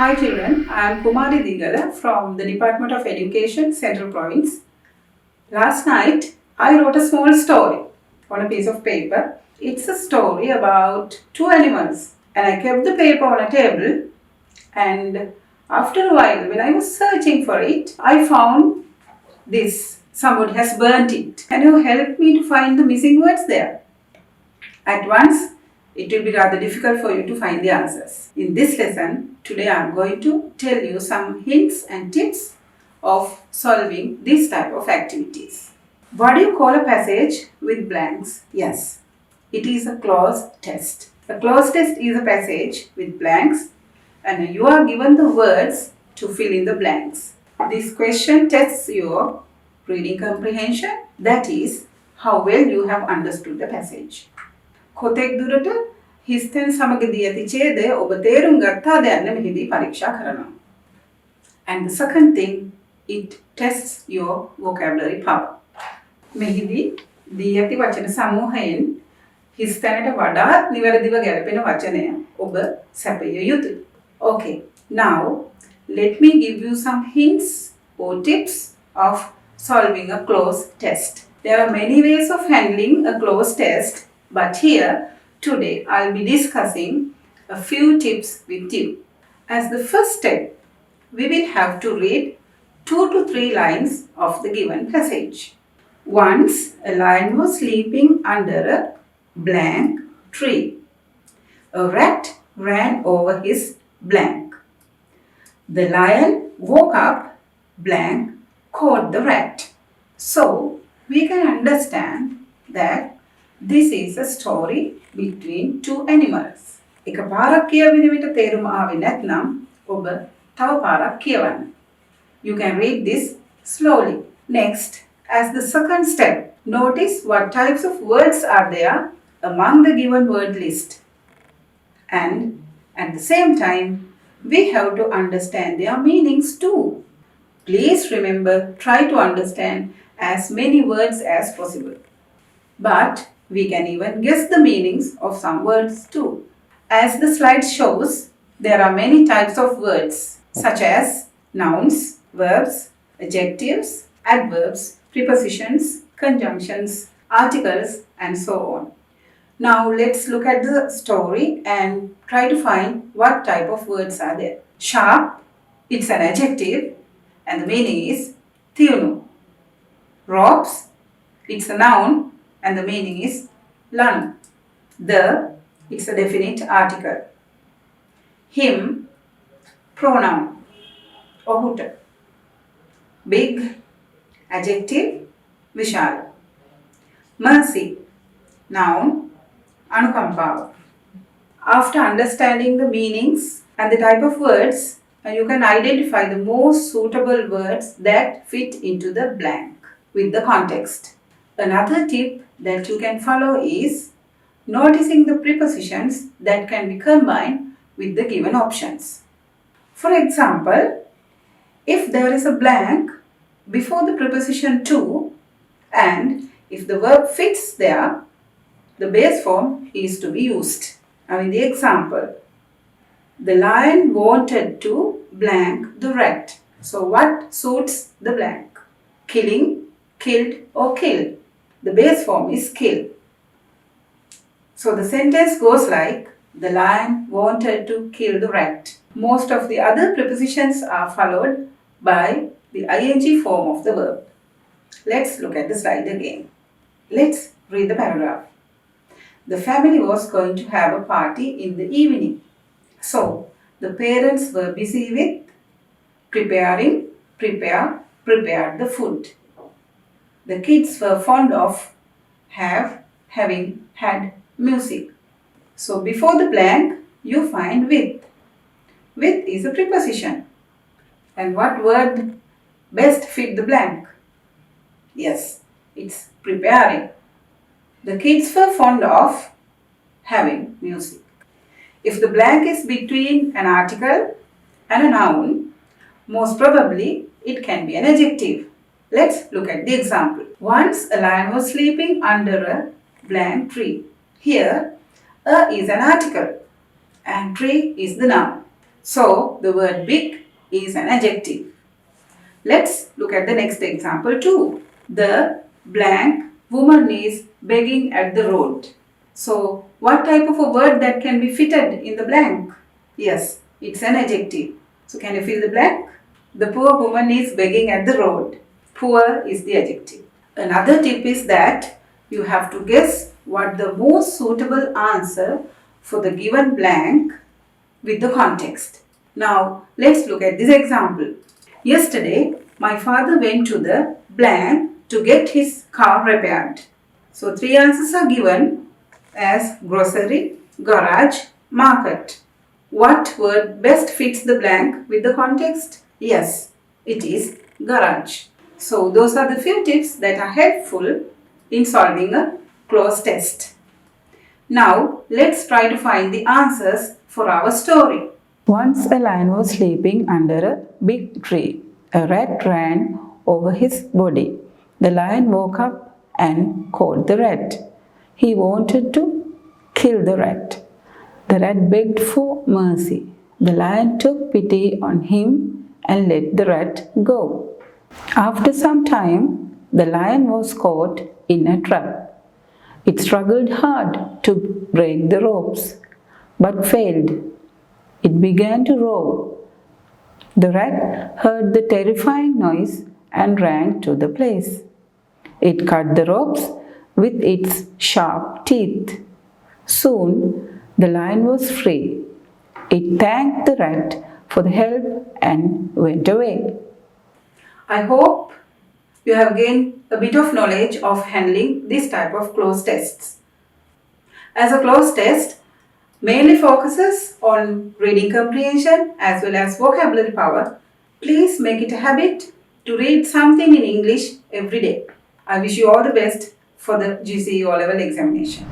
Hi children, I am Kumari Deegala from the Department of Education, Central Province. Last night, I wrote a small story on a piece of paper. It's a story about two animals, and I kept the paper on a table, and after a while, when I was searching for it, I found this. Somebody has burnt it. Can you help me to find the missing words there? At once, it will be rather difficult for you to find the answers. In this lesson, today I am going to tell you some hints and tips of solving this type of activities. What do you call a passage with blanks? Yes, it is a clause test. A clause test is a passage with blanks and you are given the words to fill in the blanks. This question tests your reading comprehension, that is, how well you have understood the passage. කොතෙක් දුරට හිස්තෙන් සමග දී ඇති ඡේදය ඔබ තේරුම් ගත්තාද යන්න මෙහිදී පරීක්ෂා කරනවා. And the second thing, it tests your vocabulary power. මෙහිදී දී ඇති වචන සමූහයෙන් හිස්තැනට වඩාත් නිවැරදිව ගැලපෙන වචනය ඔබ සැපිය යුතුයි. Okay, now let me give you some hints or tips of solving a clause test. There are many ways of handling a clause test. But here, today, I'll be discussing a few tips with you. As the first step, we will have to read 2 to 3 lines of the given passage. Once, a lion was sleeping under a blank tree. A rat ran over his blank. The lion woke up, blank, caught the rat. So, we can understand that this is a story between two animals. එක පාරක් කියවන විට තේරුම ආවේ නැත්නම් ඔබ තව පාරක් කියවන්න. You can read this slowly. Next, as the second step, notice what types of words are there among the given word list. And at the same time, we have to understand their meanings too. Please remember, try to understand as many words as possible. But we can even guess the meanings of some words too. As the slide shows, there are many types of words such as nouns, verbs, adjectives, adverbs, prepositions, conjunctions, articles, and so on. Now let's look at the story and try to find what type of words are there. Sharp, it's an adjective and the meaning is thiunu. Ropes, it's a noun and the meaning is lanu. The, it's a definite article. Him, pronoun, ohuta. Big, adjective, vishal. Mercy, noun, anukampawa. After understanding the meanings and the type of words, you can identify the most suitable words that fit into the blank with the context. Another tip that you can follow is noticing the prepositions that can be combined with the given options. For example, if there is a blank before the preposition to and if the verb fits there, the base form is to be used. Now in the example, the lion wanted to blank the rat. So what suits the blank? Killing, killed or killed. The base form is kill. So the sentence goes like, the lion wanted to kill the rat. Most of the other prepositions are followed by the ing form of the verb. Let's look at the slide again. Let's read the paragraph. The family was going to have a party in the evening. So the parents were busy with prepared the food. The kids were fond of having had music. So before the blank, you find with. With is a preposition. And what word best fit the blank? Yes, it's preparing. The kids were fond of having music. If the blank is between an article and a noun, most probably it can be an adjective. Let's look at the example. Once a lion was sleeping under a blank tree. Here, a is an article and tree is the noun. So the word big is an adjective. Let's look at the next example too. The blank woman is begging at the road. So what type of a word that can be fitted in the blank? Yes, it's an adjective. So can you fill the blank? The poor woman is begging at the road. Poor is the adjective. Another tip is that you have to guess what the most suitable answer for the given blank with the context. Now let's look at this example. Yesterday, my father went to the blank to get his car repaired. So 3 answers are given as grocery, garage, market. What word best fits the blank with the context? Yes, it is garage. So those are the few tips that are helpful in solving a CLOZE test. Now let's try to find the answers for our story. Once a lion was sleeping under a big tree. A rat ran over his body. The lion woke up and caught the rat. He wanted to kill the rat. The rat begged for mercy. The lion took pity on him and let the rat go. After some time, the lion was caught in a trap. It struggled hard to break the ropes, but failed. It began to roar. The rat heard the terrifying noise and ran to the place. It cut the ropes with its sharp teeth. Soon, the lion was free. It thanked the rat for the help and went away. I hope you have gained a bit of knowledge of handling this type of CLOZE tests. As a CLOZE test, mainly focuses on reading comprehension as well as vocabulary power. Please make it a habit to read something in English every day. I wish you all the best for the G.C.E O-level examination.